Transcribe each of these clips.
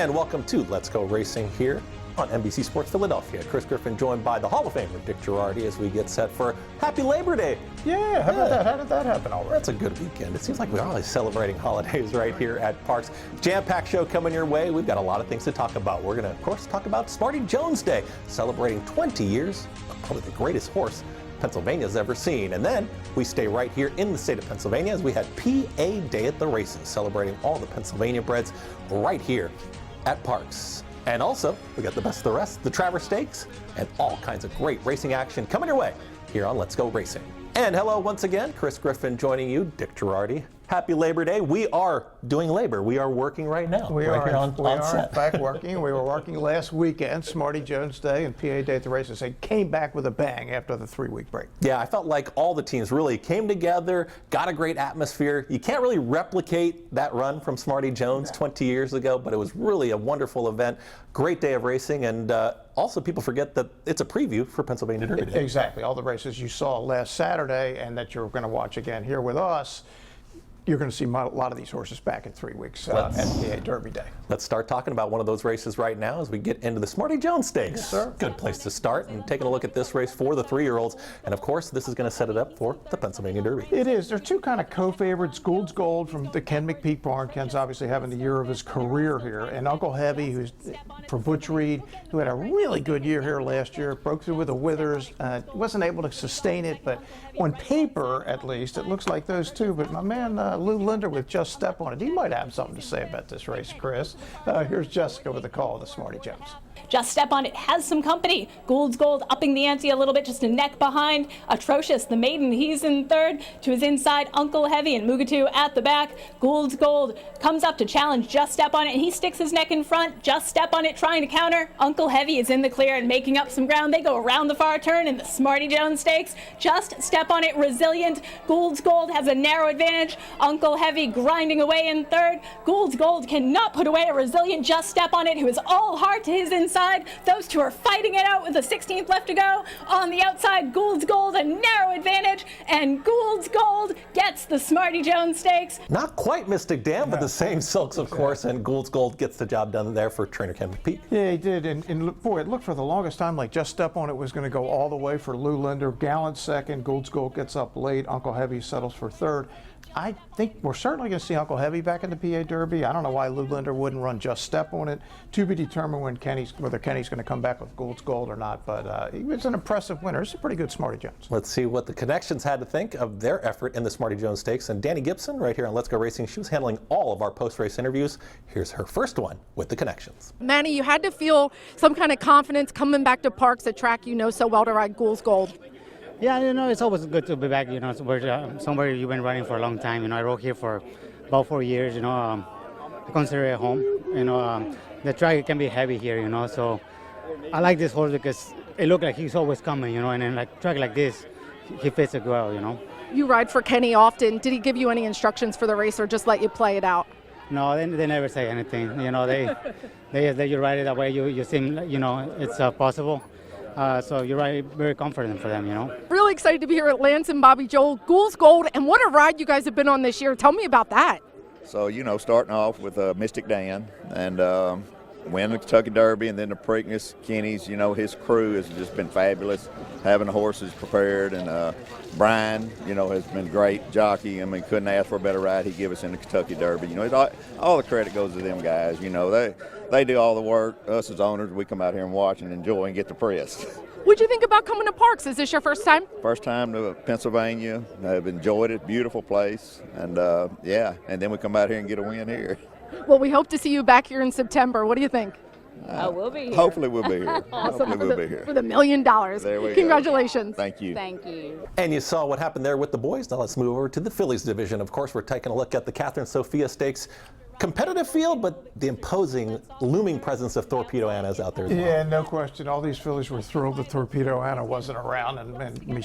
And welcome to Let's Go Racing here on NBC Sports Philadelphia. Chris Griffin joined by the Hall of Famer Dick Jerardi as we get set for Happy Labor Day. Yeah, how about that? How did that happen already? That's a good weekend. It seems like we're always celebrating holidays right here at Parx. Jam-packed show coming your way. We've got a lot of things to talk about. We're going to, of course, talk about Smarty Jones Day, celebrating 20 years of probably the greatest horse Pennsylvania's ever seen. And then we stay right here in the state of Pennsylvania as we had PA Day at the races, celebrating all the Pennsylvania breds right here at Parx. And also, we got the best of the rest, the Travers Stakes, and all kinds of great racing action coming your way here on Let's Go Racing. And hello once again, Chris Griffin joining you, Dick Jerardi. Happy Labor Day. We are doing labor. We are working right now. We are on set. In fact working. We were working last weekend, Smarty Jones Day and PA Day at the races. They came back with a bang after the 3-week break. Yeah, I felt like all the teams really came together, got a great atmosphere. You can't really replicate that run from Smarty Jones 20 years ago, but it was really a wonderful event. Great day of racing, and also people forget that it's a preview for Pennsylvania Derby Day. Exactly. All the races you saw last Saturday and that you're going to watch again here with us, you're going to see a lot of these horses back in 3 weeks at PA Derby Day. Let's start talking about one of those races right now as we get into the Smarty Jones Stakes. Yes, sir. Good place to start, and taking a look at this race for the 3-year-olds. And of course, this is going to set it up for the Pennsylvania Derby. It is. There are two kind of co-favorites. Gould's Gold from the Ken McPeak barn. Ken's obviously having the year of his career here. And Uncle Heavy, who's for Butch Reed, who had a really good year here last year, broke through with the Withers, wasn't able to sustain it, but on paper, at least, it looks like those two. But my man, Lou Linder with Just Step on It, he might have something to say about this race, Chris. Here's Jessica with the call of the Smarty Jones. Just Step on It has some company. Gould's Gold upping the ante a little bit, just a neck behind. Atrocious, the maiden, he's in third. To his inside, Uncle Heavy and Mugatu at the back. Gould's Gold comes up to challenge Just Step on It, and he sticks his neck in front. Just Step on It trying to counter. Uncle Heavy is in the clear and making up some ground. They go around the far turn in the Smarty Jones Stakes. Just Step on It resilient. Gould's Gold has a narrow advantage. Uncle Heavy grinding away in third. Gould's Gold cannot put away a resilient Just Step on It, who is all heart to his inside. Those two are fighting it out with the 16th left to go. On the outside, Gould's Gold, a narrow advantage, and Gould's Gold gets the Smarty Jones Stakes. Not quite Mystic Dam, but the same silks, of course, and Gould's Gold gets the job done there for trainer Ken McPeak. Yeah, he did, and boy, it looked for the longest time like Just Step on It was going to go all the way for Lou Linder. Gallant second, Gould's Gold gets up late, Uncle Heavy settles for third. I think we're certainly going to see Uncle Heavy back in the PA Derby. I don't know why Lou Linder wouldn't run Just Step on It. To be determined whether Kenny's going to come back with Gould's Gold or not. But he was an impressive winner. It's a pretty good Smarty Jones. Let's see what the Connections had to think of their effort in the Smarty Jones Stakes. And Danny Gibson, right here on Let's Go Racing, she was handling all of our post-race interviews. Here's her first one with the Connections. Manny, you had to feel some kind of confidence coming back to Parx, a track you know so well, to ride Gould's Gold. Yeah, it's always good to be back, somewhere you've been running for a long time. I rode here for about 4 years, I consider it home. The track can be heavy here, so I like this horse because it looked like he's always coming, and in a track like this, he fits it well, You ride for Kenny often. Did he give you any instructions for the race or just let you play it out? No, they never say anything, they you ride it that way, you seem, it's possible. So you're right, very confident for them, Really excited to be here at Lance and Bobby Joel, Gould's Gold, and what a ride you guys have been on this year. Tell me about that. So, starting off with Mystic Dan and win the Kentucky Derby and then the Preakness, Kenny's, his crew has just been fabulous, having the horses prepared. And Brian, has been great jockey. Couldn't ask for a better ride he gave us in the Kentucky Derby. All the credit goes to them guys. They do all the work. Us as owners, we come out here and watch and enjoy and get the press. What'd you think about coming to Parx? Is this your first time? First time to Pennsylvania. I've enjoyed it. Beautiful place. And, and then we come out here and get a win here. Well, we hope to see you back here in September. What do you think? We'll be here. Hopefully we'll be here. Awesome. Hopefully we'll be here. For the $1 million. There we go. Congratulations. Thank you. Thank you. And you saw what happened there with the boys. Now let's move over to the fillies division. Of course, we're taking a look at the Catherine Sophia Stakes. Competitive field, but the imposing, looming presence of Torpedo Anna is out there as well. Yeah, no question. All these fillies were thrilled that Torpedo Anna wasn't around, and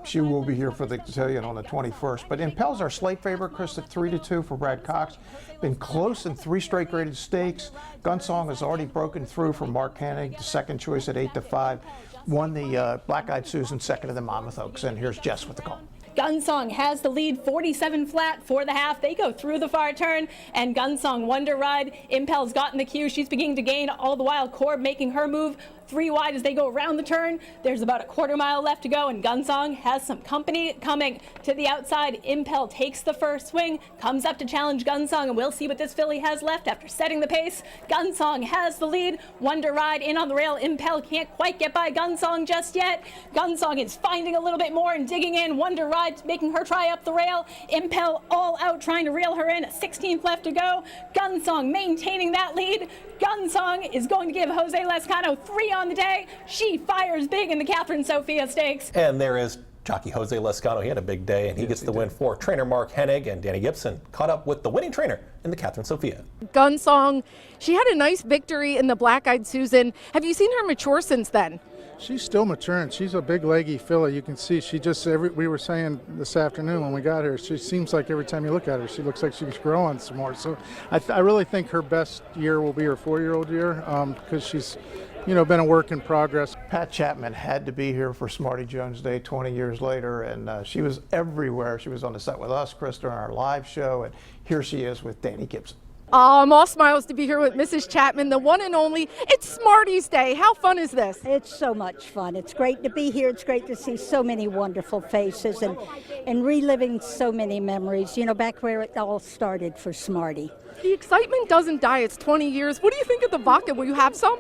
she will be here for the cotillion on the 21st. But Impel's our slate favorite, Chris, at 3-2 for Brad Cox. Been close in 3 straight graded stakes. Gunsong has already broken through for Mark Hennig, the second choice at 8-5. Won the Black Eyed Susan, second of the Monmouth Oaks. And here's Jess with the call. Gunsong has the lead, 47 flat for the half. They go through the far turn, and Gunsong Wonder Ride. Impel's gotten the cue. She's beginning to gain, all the while Corb making her move 3 wide as they go around the turn. There's about a quarter-mile left to go, and Gunsong has some company coming to the outside. Impel takes the first swing, comes up to challenge Gunsong, and we'll see what this filly has left after setting the pace. Gunsong has the lead. Wonder Ride in on the rail. Impel can't quite get by Gunsong just yet. Gunsong is finding a little bit more and digging in. Wonder Ride making her try up the rail. Impel all out trying to reel her in. 16th left to go. Gunsong maintaining that lead. Gunsong is going to give Jose Lescano 3 on the day. She fires big in the Catherine Sophia Stakes. And there is jockey Jose Lescano. He had a big day, and he gets the win for trainer Mark Hennig, and Danny Gibson caught up with the winning trainer in the Catherine Sophia. Gunsong, she had a nice victory in the Black Eyed Susan. Have you seen her mature since then? She's still maturing. She's a big leggy filly. You can see she just, we were saying this afternoon when we got her, she seems like every time you look at her, she looks like she's growing some more. So I really think her best year will be her 4-year-old year because she's, been a work in progress. Pat Chapman had to be here for Smarty Jones Day 20 years later, and she was everywhere. She was on the set with us, Chris, during our live show, and here she is with Danny Gibson. I'm all smiles to be here with Mrs. Chapman, the one and only. It's Smarty's Day. How fun is this? It's so much fun. It's great to be here. It's great to see so many wonderful faces and reliving so many memories, back where it all started for Smarty. The excitement doesn't die. It's 20 years. What do you think of the vodka? Will you have some?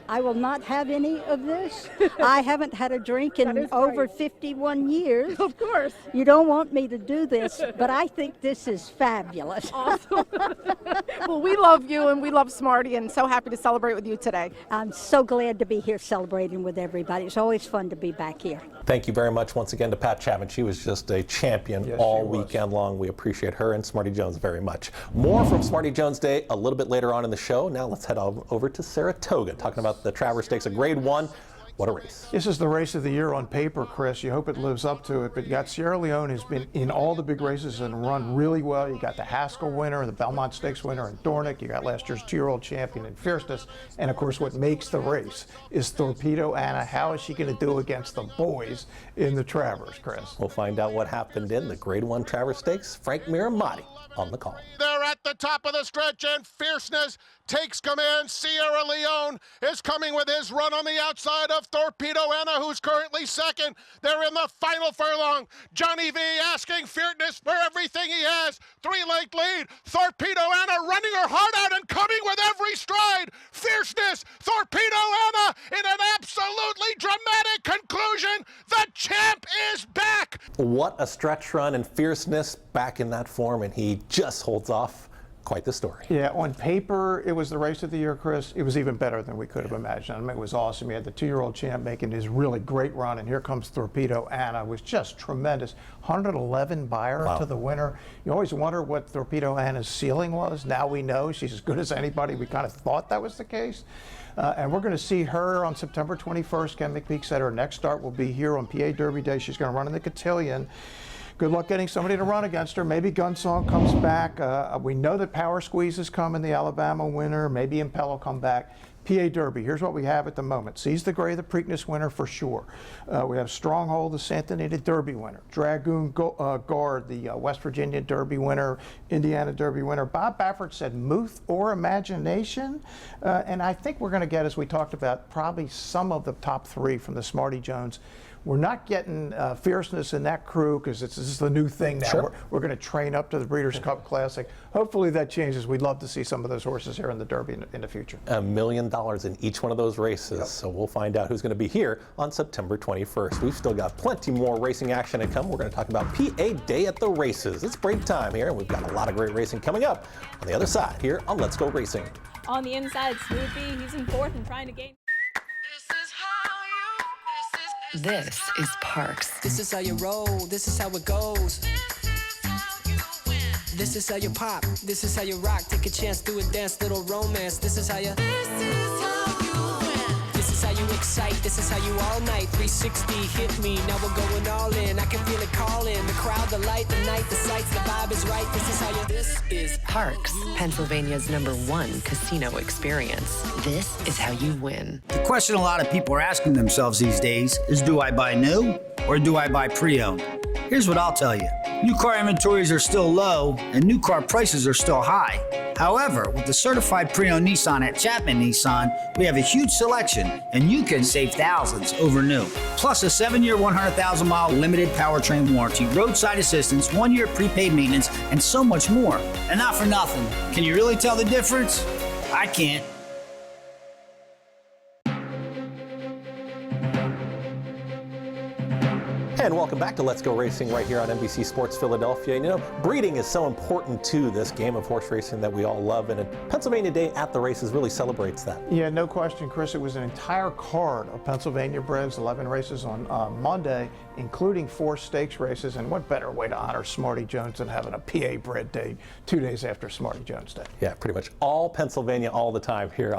I will not have any of this. I haven't had a drink in over 51 years. Of course. You don't want me to do this, but I think this is fabulous. Awesome. Well, we love you and we love Smarty, and so happy to celebrate with you today. I'm so glad to be here celebrating with everybody. It's always fun to be back here. Thank you very much once again to Pat Chapman. She was just a champion all weekend long. We appreciate her and Smarty Jones very much. More from Smarty Jones Day a little bit later on in the show. Now let's head over to Saratoga, talking about the Travers Stakes, a Grade 1. What a race. This is the race of the year on paper, Chris. You hope it lives up to it, but you got Sierra Leone, who's been in all the big races and run really well. You got the Haskell winner, the Belmont Stakes winner in Dornick. You got last year's 2-year-old champion in Fierceness. And of course, what makes the race is Torpedo Anna. How is she going to do against the boys in the Travers, Chris? We'll find out what happened in the Grade 1 Travers Stakes. Frank Miramati on the call. They're at the top of the stretch, and Fierceness takes command. Sierra Leone is coming with his run on the outside of Torpedo Anna, who's currently second. They're in the final furlong. Johnny V asking Fierceness for everything he has. 3-length lead. Torpedo Anna running her heart out and coming with every stride. Fierceness, Torpedo Anna in an absolutely dramatic conclusion. The champ is back. What a stretch run, and Fierceness back in that form, and he just holds off. Quite the story. Yeah, on paper, it was the race of the year, Chris. It was even better than we could have imagined. I mean, it was awesome. You had the 2-year-old champ making his really great run, and here comes Torpedo Anna. It was just tremendous. 111 buyer to the winner. You always wonder what Torpedo Anna's ceiling was. Now we know she's as good as anybody. We kind of thought that was the case. And we're going to see her on September 21st. Ken McPeak said her next start will be here on PA Derby Day. She's going to run in the Cotillion. Good luck getting somebody to run against her. Maybe Gunsong comes back. We know that Power Squeeze is coming, the Alabama winner. Maybe Impel will come back. PA Derby, here's what we have at the moment. Seize the Gray, the Preakness winner for sure. We have Stronghold, the Santa Anita Derby winner. Dragoon Guard, the West Virginia Derby winner, Indiana Derby winner. Bob Baffert said Muth or Imagination. And I think we're going to get, as we talked about, probably some of the top 3 from the Smarty Jones. We're not getting Fierceness in that crew because this is the new thing now. Sure. We're going to train up to the Breeders' Cup Classic. Hopefully that changes. We'd love to see some of those horses here in the Derby in the future. $1 million in each one of those races. So we'll find out who's going to be here on September 21st. We've still got plenty more racing action to come. We're going to talk about PA Day at the races. It's break time here, and we've got a lot of great racing coming up on the other side here on Let's Go Racing. On the inside, Snoopy, he's in 4th and trying to gain. This is Parx. This is how you roll. This is how it goes. This is how you pop. This is how you rock. Take a chance, do a dance, little romance. This is how you. This is how you win. This is how you excite. This is how you all night. 360 hit me. Now we're going all in. I can feel it calling. The crowd, the light, the night, the sights, the vibe is right. This is how you. This is Parx, Pennsylvania's #1 casino experience. This is how you win. The question a lot of people are asking themselves these days is, do I buy new or do I buy pre-owned? Here's what I'll tell you. New car inventories are still low and new car prices are still high. However, with the certified pre-owned Nissan at Chapman Nissan, we have a huge selection and you can save thousands over new. Plus a 7-year, 100,000-mile limited powertrain warranty, roadside assistance, 1-year prepaid maintenance, and so much more. And not for nothing. Can you really tell the difference? I can't. And welcome back to Let's Go Racing right here on NBC Sports Philadelphia. And you know, breeding is so important to this game of horse racing that we all love, and Pennsylvania Day at the Races really celebrates that. Yeah, no question, Chris. It was an entire card of Pennsylvania breds, 11 races on Monday, including 4 stakes races. And what better way to honor Smarty Jones than having a PA bred day 2 days after Smarty Jones Day? Yeah, pretty much all Pennsylvania all the time here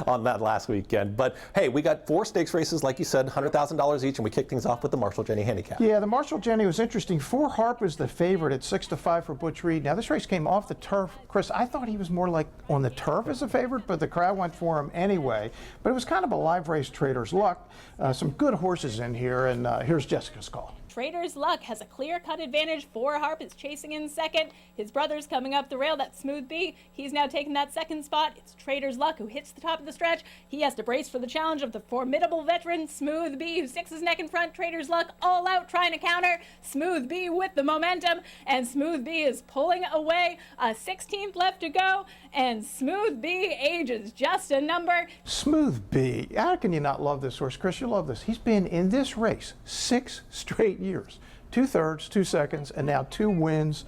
on that last weekend. But hey, we got 4 stakes races, like you said, $100,000 each, and we kick things off with the Marshall Jenny handicap. Yeah, the Marshall Jenny was interesting. 4 Harp is the favorite at 6-5 for Butch Reed. Now this race came off the turf. Chris, I thought he was more like on the turf as a favorite, but the crowd went for him anyway. But it was kind of a live race, Trader's Luck. Some good horses in here, and here's Jessica's call. Trader's Luck has a clear-cut advantage. 4 Harp is chasing in second. His brother's coming up the rail. That's Smooth B. He's now taking that second spot. It's Trader's Luck who hits the top of the stretch. He has to brace for the challenge of the formidable veteran Smooth B, who sticks his neck in front. Trader's Luck all out trying to counter. Smooth B with the momentum, and Smooth B is pulling away. A 16th left to go, and Smooth B ages just a number. Smooth B. How can you not love this horse? Chris, you love this. He's been in this race 6 straight years. 2 thirds, 2 seconds, and now 2 wins.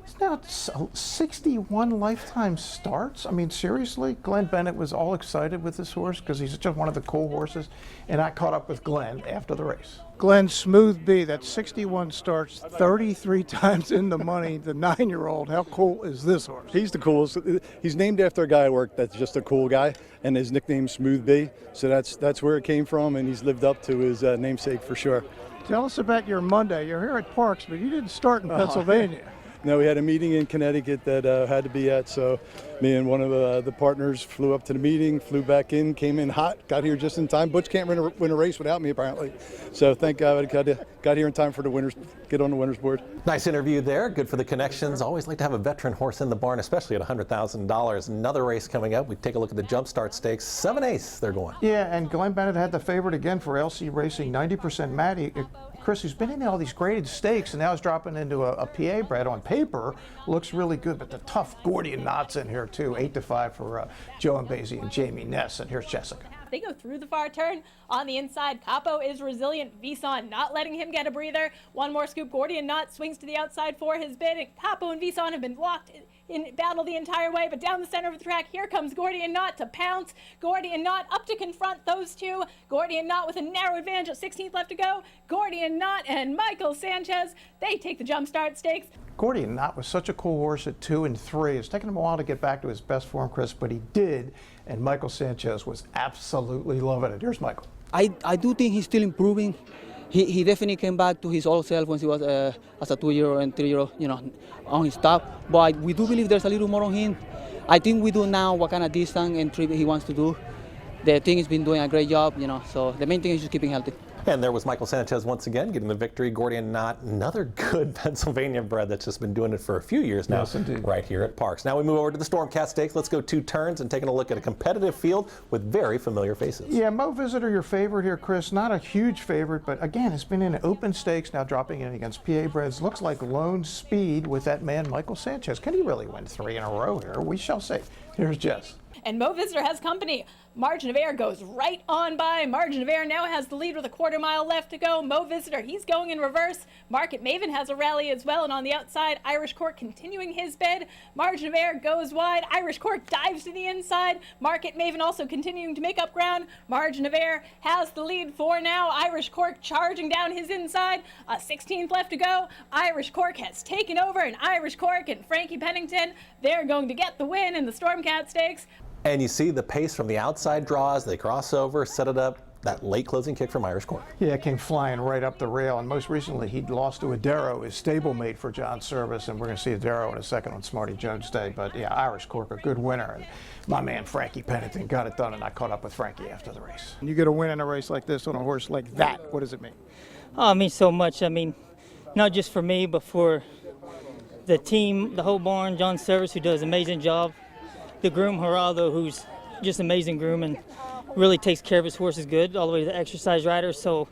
He's now 61 lifetime starts. I mean, seriously, Glenn Bennett was all excited with this horse because he's just one of the cool horses, and I caught up with Glenn after the race. Glenn Smooth B, that's 61 starts, 33 times in the money, the 9-year-old. How cool is this horse? He's the coolest. He's named after a guy at work that's just a cool guy, and his nickname's Smooth B. So that's where it came from, and he's lived up to his namesake for sure. Tell us about your Monday. You're here at Parx, but you didn't start in Pennsylvania. No, we had a meeting in Connecticut that had to be at, so me and one of the partners flew up to the meeting, flew back in, came in hot, got here just in time. Butch can't win a race without me, apparently. So thank God I got here in time for the winners, get on the winner's board. Nice interview there, good for the connections. Always like to have a veteran horse in the barn, especially at $100,000. Another race coming up. We take a look at the Jumpstart Stakes. 7/8 they're going. Yeah, and Glenn Bennett had the favorite again for LC Racing, 90% Matty. Chris, who's been in all these graded stakes and now is dropping into a PA bred on paper, looks really good. But the tough Gordian Knots in here too, 8-5 for Joe Mbasi and Jamie Ness. And here's Jessica. They go through the far turn. On the inside, Capo is resilient. Vison not letting him get a breather. One more scoop. Gordian Knot swings to the outside for his bid. And Capo and Vison have been locked in battle the entire way, but down the center of the track, here comes Gordian Knot to pounce. Gordian Knot up to confront those two. Gordian Knot with a narrow advantage, 16th left to go. Gordian Knot and Michael Sanchez, they take the Jumpstart Stakes. Gordian Knot was such a cool horse at 2 and 3. It's taken him a while to get back to his best form, Chris, but he did, and Michael Sanchez was absolutely loving it. Here's Michael. I do think he's still improving. He definitely came back to his old self when he was as a 2-year-old and 3-year-old, on his top. But we do believe there's a little more on him. I think we do now what kind of distance and trip he wants to do. The team has been doing a great job, so the main thing is just keeping healthy. And there was Michael Sanchez once again getting the victory. Gordian Knot, another good Pennsylvania bred that's just been doing it for a few years now, yes, indeed, right here at Parx. Now we move over to the Stormcat Stakes. Let's go 2 turns and taking a look at a competitive field with very familiar faces. Yeah, Mo Visitor, your favorite here, Chris. Not a huge favorite, but again, it's been in open stakes, now dropping in against PA breds. Looks like lone speed with that man, Michael Sanchez. Can he really win 3 in a row here? We shall see. Here's Jess. And Mo Visitor has company. Margin of Error goes right on by. Margin of Error now has the lead with a 1/4 mile left to go. Mo Visitor, he's going in reverse. Market Maven has a rally as well, and on the outside, Irish Court continuing his bid. Margin of Error goes wide. Irish Court dives to the inside. Market Maven also continuing to make up ground. Margin of Error has the lead for now. Irish Court charging down his inside. 16th left to go. Irish Court has taken over, and Irish Court and Frankie Pennington, they're going to get the win in the Stormcat Stakes. And you see the pace from the outside draws, they cross over, set it up, that late closing kick from Irish Court. Yeah, it came flying right up the rail, and most recently he'd lost to Adero, his stablemate for John Service, and we're going to see Adero in a second on Smarty Jones Day. But yeah, Irish Court, a good winner, and my man Frankie Pennington got it done, and I caught up with Frankie after the race. You get a win in a race like this on a horse like that, what does it mean? Oh, it means so much. I mean, not just for me, but for the team, the whole barn. John Service, who does an amazing job. The groom, Geraldo, who's just amazing groom and really takes care of his horses good, all the way to the exercise riders. So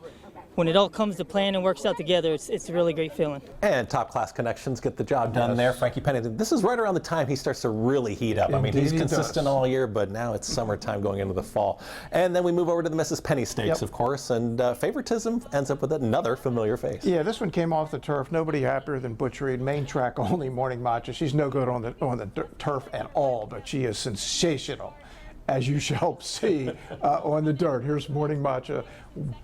when it all comes to plan and works out together, it's a really great feeling. And top class connections get the job done there. Frankie Pennington, this is right around the time he starts to really heat up. I mean, he's consistent all year, but now it's summertime going into the fall. And then we move over to the Mrs. Penny Stakes, of course, and favoritism ends up with another familiar face. Yeah, this one came off the turf. Nobody happier than Butch Reed, main track only, Morning Matcha. She's no good on the turf at all, but she is sensational, as you shall see on the dirt. Here's Morning Matcha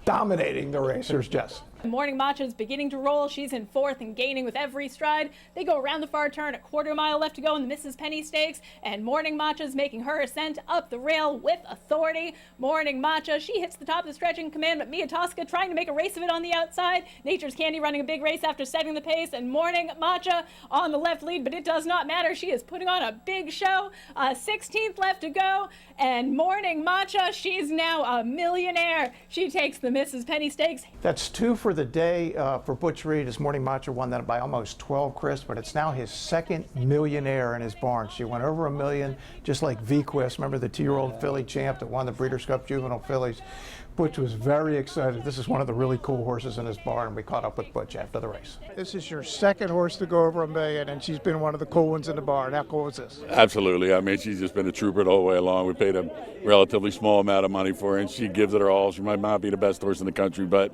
dominating the race. Here's Jess. Morning Matcha is beginning to roll. She's in fourth and gaining with every stride. They go around the far turn, a quarter mile left to go in the Mrs. Penny Stakes, and Morning Matcha is making her ascent up the rail with authority. Morning Matcha, she hits the top of the stretch in command, but Mia Tosca trying to make a race of it on the outside. Nature's Candy running a big race after setting the pace, and Morning Matcha on the left lead, but it does not matter. She is putting on a big show. 16th left to go, and Morning Matcha, she's now a millionaire. She takes the Mrs. Penny Stakes. That's two for the day for Butch Reed. His Morning Matcha won that by almost 12, Chris, but it's now his second millionaire in his barn. She went over $1 million, just like V-Quest. Remember the 2-year-old filly champ that won the Breeders' Cup Juvenile Fillies? Butch was very excited. This is one of the really cool horses in his barn. We caught up with Butch after the race. This is your second horse to go over $1 million, and she's been one of the cool ones in the barn. How cool is this? Absolutely. I mean, she's just been a trooper the whole way along. We paid a relatively small amount of money for her, and she gives it her all. She might not be the best horse in the country, but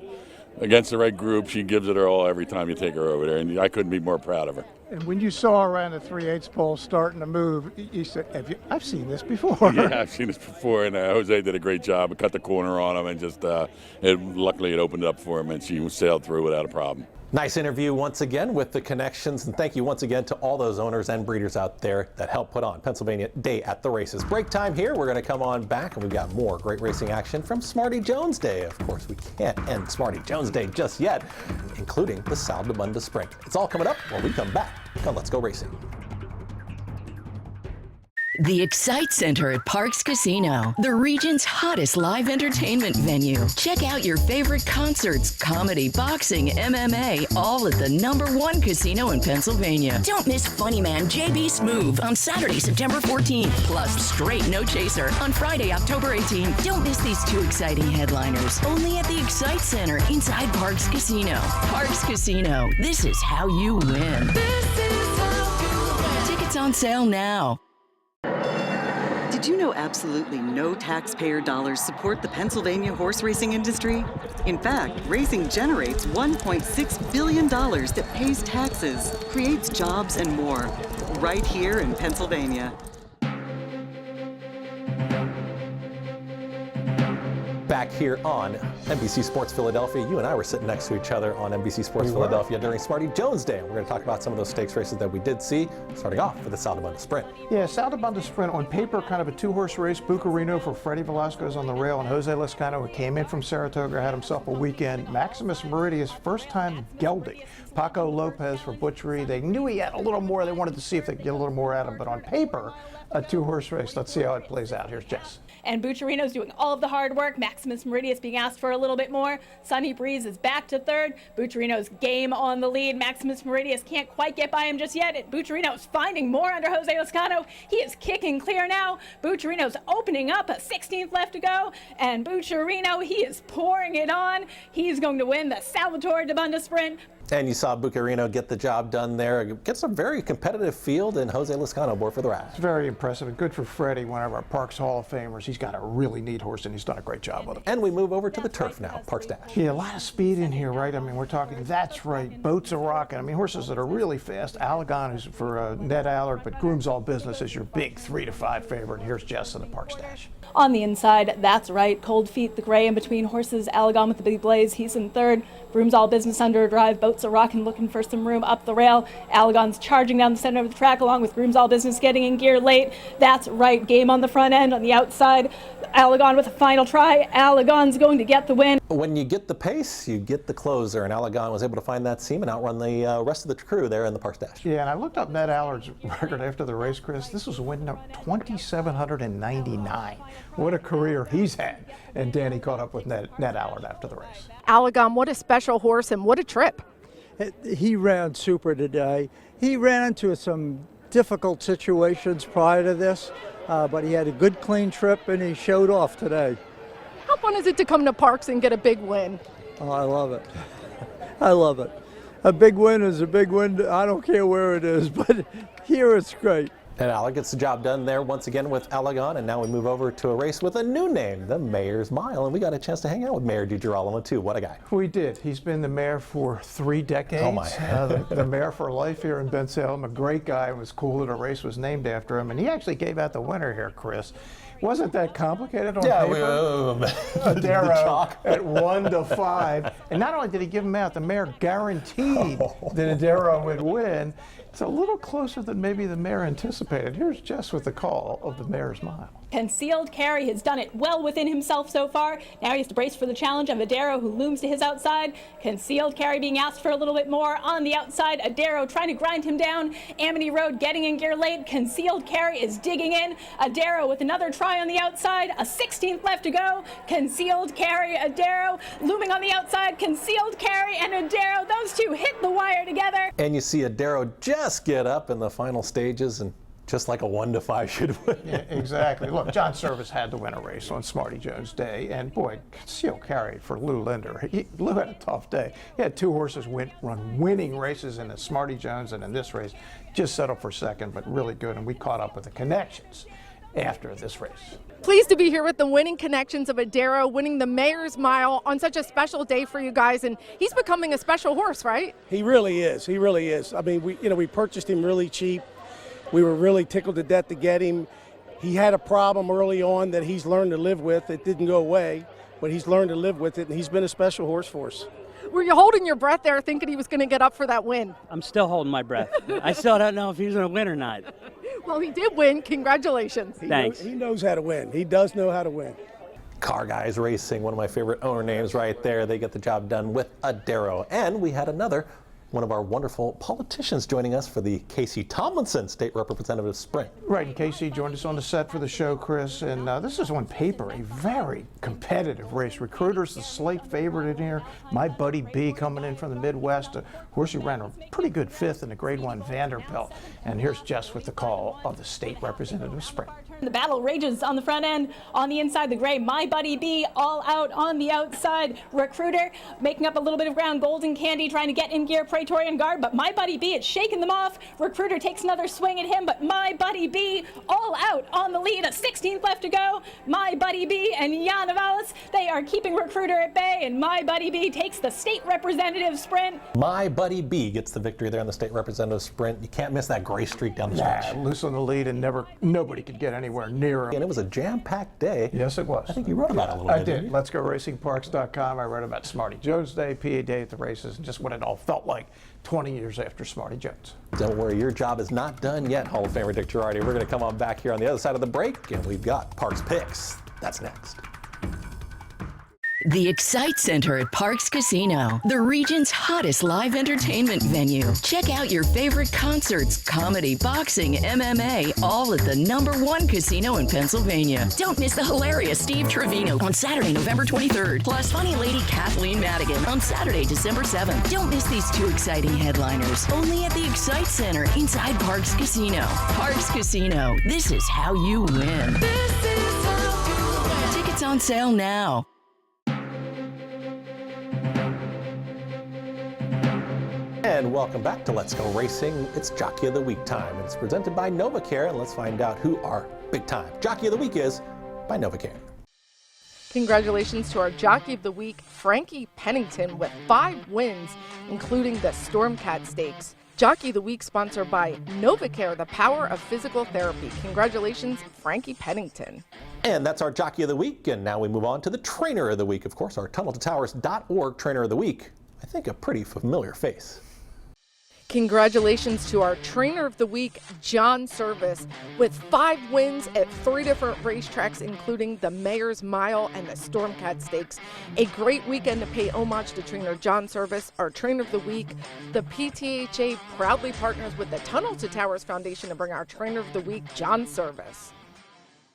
against the right group, she gives it her all every time you take her over there, and I couldn't be more proud of her. And when you saw her around the 3/8 pole starting to move, you said, I've seen this before. Yeah, I've seen this before, and Jose did a great job. It cut the corner on him, and just luckily it opened up for him, and she sailed through without a problem. Nice interview once again with the connections, and thank you once again to all those owners and breeders out there that helped put on Pennsylvania Day at the Races. Break time here. We're going to come on back, and we've got more great racing action from Smarty Jones Day. Of course, we can't end Smarty Jones Day just yet, including the Sal de Bunda Sprint. It's all coming up when we come back on Let's Go Racing. The Excite Center at Parx Casino, the region's hottest live entertainment venue. Check out your favorite concerts, comedy, boxing, MMA, all at the #1 casino in Pennsylvania. Don't miss Funny Man JB Smoove on Saturday, September 14th, plus Straight No Chaser on Friday, October 18th. Don't miss these two exciting headliners, only at the Excite Center inside Parx Casino. Parx Casino, this is how you win. This is how you win. Tickets on sale now. Did you know absolutely no taxpayer dollars support the Pennsylvania horse racing industry? In fact, racing generates $1.6 billion that pays taxes, creates jobs, and more, right here in Pennsylvania. Back here on NBC Sports Philadelphia. You and I were sitting next to each other on NBC Sports Philadelphia during Smarty Jones Day. We're going to talk about some of those stakes races that we did see, starting off with the Sal de Bunda Sprint. Yeah, Sal de Bunda Sprint, on paper, kind of a two-horse race. Bucarino for Freddie Velasquez on the rail, and Jose Lezcano, who came in from Saratoga, had himself a weekend. Maximus Meridius, first time gelding. Paco Lopez for Butch Reed. They knew he had a little more. They wanted to see if they could get a little more out of him, but on paper, a two-horse race. Let's see how it plays out. Here's Jess. And Bucciarino's doing all of the hard work. Maximus Meridius being asked for a little bit more. Sunny Breeze is back to third. Bucciarino's game on the lead. Maximus Meridius can't quite get by him just yet. Bucciarino's finding more under Jose Lezcano. He is kicking clear now. Bucciarino's opening up, a 16th left to go. And Bucciarino, he is pouring it on. He's going to win the Salvatore de Bunda Sprint. And you saw Bucarino get the job done there. Gets a very competitive field, and Jose Lezcano aboard for the ride. It's very impressive and good for Freddie, one of our Parx Hall of Famers. He's got a really neat horse, and he's done a great job with him. And we move over to the turf now, Parx Dash. Yeah, a lot of speed in here, right? I mean, we're talking, that's right, Boats a Rockin'. I mean, horses that are really fast. Allegan, who's for Ned Allard, but Grooms All Business is your big 3-5 favorite. Here's Jess in the Parx Dash. On the inside, that's right, Cold Feet, the gray in between horses. Allegan with the big blaze, he's in third. Grooms All Business under a drive. Boats a Rockin' looking for some room up the rail. Allegan's charging down the center of the track along with Grooms All Business getting in gear late. That's right, Game on the front end. On the outside, Allegan with a final try. Allegan's going to get the win. When you get the pace, you get the closer, and Allegan was able to find that seam and outrun the rest of the crew there in the Parx Dash. Yeah, and I looked up Ned Allard's record after the race, Chris. This was a win number 2,799. What a career he's had. And Danny caught up with Ned Allard after the race. Allegan, what a special horse and what a trip. He ran super today. He ran into some difficult situations prior to this, but he had a good, clean trip, and he showed off today. How fun is it to come to Parx and get a big win? Oh, I love it. I love it. A big win is a big win. I don't care where it is, but here it's great. And Alec gets the job done there once again with Allegan, and now we move over to a race with a new name, the Mayor's Mile, and we got a chance to hang out with Mayor DiGirolamo too. What a guy. We did. He's been the mayor for 3 decades. Oh my. The mayor for life here in Bensalem. A great guy. It was cool that a race was named after him, and he actually gave out the winner here, Chris. Wasn't that complicated on paper? Adero at 1-5. And not only did he give him out, the mayor guaranteed that Adero would win. It's a little closer than maybe the mayor anticipated. Here's Jess with the call of the Mayor's Mile. Concealed Carry has done it well within himself so far. Now he has to brace for the challenge of Adero, who looms to his outside. Concealed Carry being asked for a little bit more on the outside. Adero trying to grind him down. Amity Road getting in gear late. Concealed Carry is digging in. Adero with another try on the outside. A 16th left to go. Concealed Carry, Adero looming on the outside. Concealed Carry and Adero. Those two hit the wire together. And you see Adero just get up in the final stages, and just like a 1-5 should win. Yeah, exactly. Look, John Service had to win a race on Smarty Jones Day, and boy, Concealed Carry for Lou Linder. Lou had a tough day. He had 2 horses run winning races in the Smarty Jones and in this race. Just settled for second, but really good, and we caught up with the connections after this race. Pleased to be here with the winning connections of Adero, winning the Mayor's Mile on such a special day for you guys, and he's becoming a special horse, right? He really is. He really is. I mean, we purchased him really cheap. We were really tickled to death to get him. He had a problem early on that he's learned to live with. It didn't go away, but he's learned to live with it, and he's been a special horse for us. Were you holding your breath there thinking he was going to get up for that win? I'm still holding my breath. I still don't know if he's going to win or not. Well, he did win. Congratulations. Thanks. He knows how to win. He does know how to win. Car Guys Racing, one of my favorite owner names right there. They get the job done with Adero. And we had one of our wonderful politicians joining us for the Casey Tomlinson State Representative Sprint. Right, and Casey joined us on the set for the show, Chris, and this is on paper a very competitive race. Recruiter's the slight favorite in here. My Buddy B coming in from the Midwest, a horse who ran a pretty good 5th in the Grade 1 Vanderbilt. And here's Jess with the call of the State Representative Sprint. The battle rages on the front end. On the inside, the gray, My Buddy B, all out on the outside. Recruiter making up a little bit of ground. Golden Candy trying to get in gear. Praetorian Guard, but My Buddy B, it's shaking them off. Recruiter takes another swing at him, but My Buddy B all out on the lead. A 16th left to go. My Buddy B and Jan Avalis, they are keeping Recruiter at bay, and My Buddy B takes the State Representative Sprint. My Buddy B gets the victory there in the State Representative Sprint. You can't miss that gray streak down the stretch. Loose on the lead, and nobody could get anywhere near him. And it was a jam-packed day. Yes, it was. I think you wrote about it a little bit. I did. Let's Go RacingParx.com. I wrote about Smarty Jones Day, PA Day at the races, and just what it all felt like 20 years after Smarty Jones. Don't worry, your job is not done yet, Hall of Famer Dick Jerardi. We're going to come on back here on the other side of the break, and we've got Parx Picks. That's next. The Excite Center at Parx Casino, the region's hottest live entertainment venue. Check out your favorite concerts, comedy, boxing, MMA, all at the #1 casino in Pennsylvania. Don't miss the hilarious Steve Trevino on Saturday, November 23rd, plus funny lady Kathleen Madigan on Saturday, December 7th. Don't miss these 2 exciting headliners, only at the Excite Center inside Parx Casino. Parx Casino, this is how you win. This is how you win. Tickets on sale now. And welcome back to Let's Go Racing. It's Jockey of the Week time. It's presented by NovaCare, and let's find out who our big time Jockey of the Week is by NovaCare. Congratulations to our Jockey of the Week, Frankie Pennington, with 5 wins, including the Stormcat Stakes. Jockey of the Week sponsored by NovaCare, the power of physical therapy. Congratulations, Frankie Pennington. And that's our Jockey of the Week. And now we move on to the Trainer of the Week. Of course, our TunnelToTowers.org Trainer of the Week. I think a pretty familiar face. Congratulations to our Trainer of the Week, John Service, with 5 wins at 3 different racetracks, including the Mayor's Mile and the Stormcat Stakes. A great weekend to pay homage to Trainer John Service, our Trainer of the Week. The PTHA proudly partners with the Tunnel to Towers Foundation to bring our Trainer of the Week, John Service.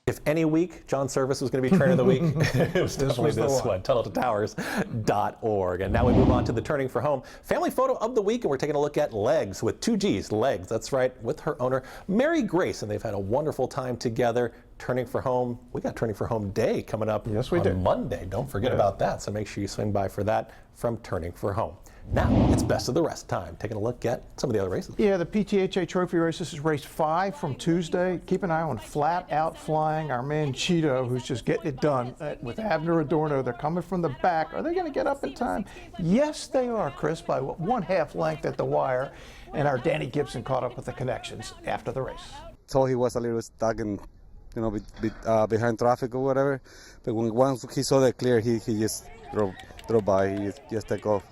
If any week John Service was going to be trainer of the week, it was definitely this one, TunnelToTowers.org. And now we move on to the Turning for Home family photo of the week, and we're taking a look at Legs with 2 G's, Legs, that's right, with her owner, Mary Grace, and they've had a wonderful time together. Turning for Home, we got Turning for Home Day coming up on Monday. Don't forget about that, so make sure you swing by for that from Turning for Home. Now, it's best of the rest time. Taking a look at some of the other races. Yeah, the PTHA Trophy race. This is race 5 from Tuesday. Keep an eye on Flat Out Flying, our man Cheeto, who's just getting it done with Abner Adorno. They're coming from the back. Are they going to get up in time? Yes, they are, Chris, by 1/2 length at the wire. And our Danny Gibson caught up with the connections after the race. So he was a little stuck in, behind traffic or whatever. But once he saw the clear, he just drove by. He just took off.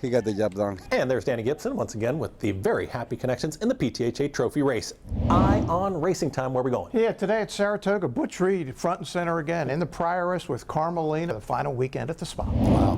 He got the job done. And there's Danny Gibson once again with the very happy connections in the PTHA Trophy race. Eye on racing time. Where are we going? Yeah, today at Saratoga, Butch Reed front and center again in the Prioress with Carmelina, the final weekend at the spot.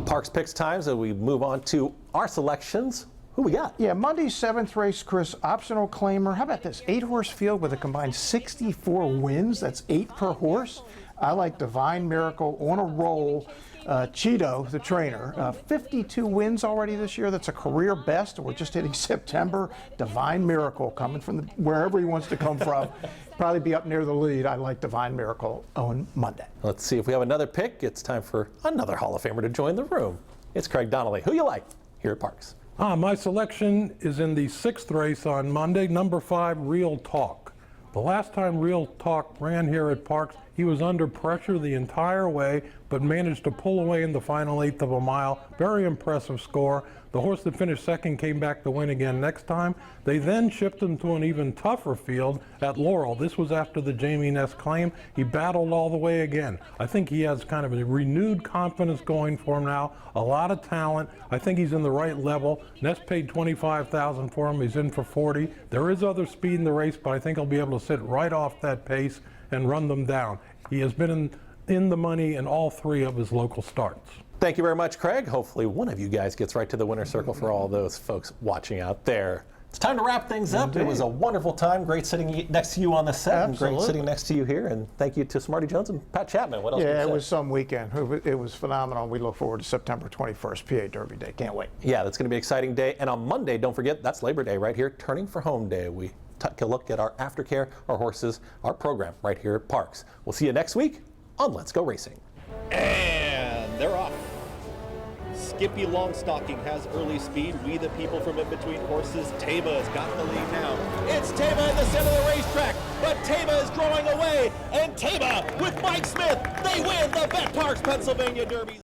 Parx picks times, and we move on to our selections. Who we got? Yeah, Monday's 7th race, Chris, optional claimer. How about this? 8-horse field with a combined 64 wins. That's 8 per horse. I like Divine Miracle on a roll. Cheeto, the trainer, 52 wins already this year. That's a career best. We're just hitting September. Divine Miracle coming from wherever he wants to come from. Probably be up near the lead. I like Divine Miracle on Monday. Let's see if we have another pick. It's time for another Hall of Famer to join the room. It's Craig Donnelly. Who you like here at Parx? My selection is in the 6th race on Monday, number 5, Real Talk. The last time Real Talk ran here at Parx, he was under pressure the entire way, but managed to pull away in the final 1/8 of a mile. Very impressive score. The horse that finished second came back to win again next time. They then shipped him to an even tougher field at Laurel. This was after the Jamie Ness claim. He battled all the way again. I think he has kind of a renewed confidence going for him now. A lot of talent. I think he's in the right level. Ness paid $25,000 for him. He's in for 40. There is other speed in the race, but I think he'll be able to sit right off that pace and run them down. He has been in the money in all 3 of his local starts. Thank you very much, Craig. Hopefully one of you guys gets right to the winner's circle for all those folks watching out there. It's time to wrap things up. It was a wonderful time. Great sitting next to you on the set. And great sitting next to you here. And thank you to Smarty Jones and Pat Chapman. What else? Yeah, it was some weekend. It was phenomenal. We look forward to September 21st, PA Derby Day. Can't wait. Yeah, that's going to be an exciting day. And on Monday, don't forget, that's Labor Day right here, Turning for Home Day. We take a look at our aftercare, our horses, our program right here at Parx. We'll see you next week on Let's Go Racing. And they're off. Skippy Longstocking has early speed. We the people from in between horses. Taba has got the lead now. It's Taba in the center of the racetrack, but Taba is drawing away. And Taba with Mike Smith, they win the Bet Parx Pennsylvania Derby.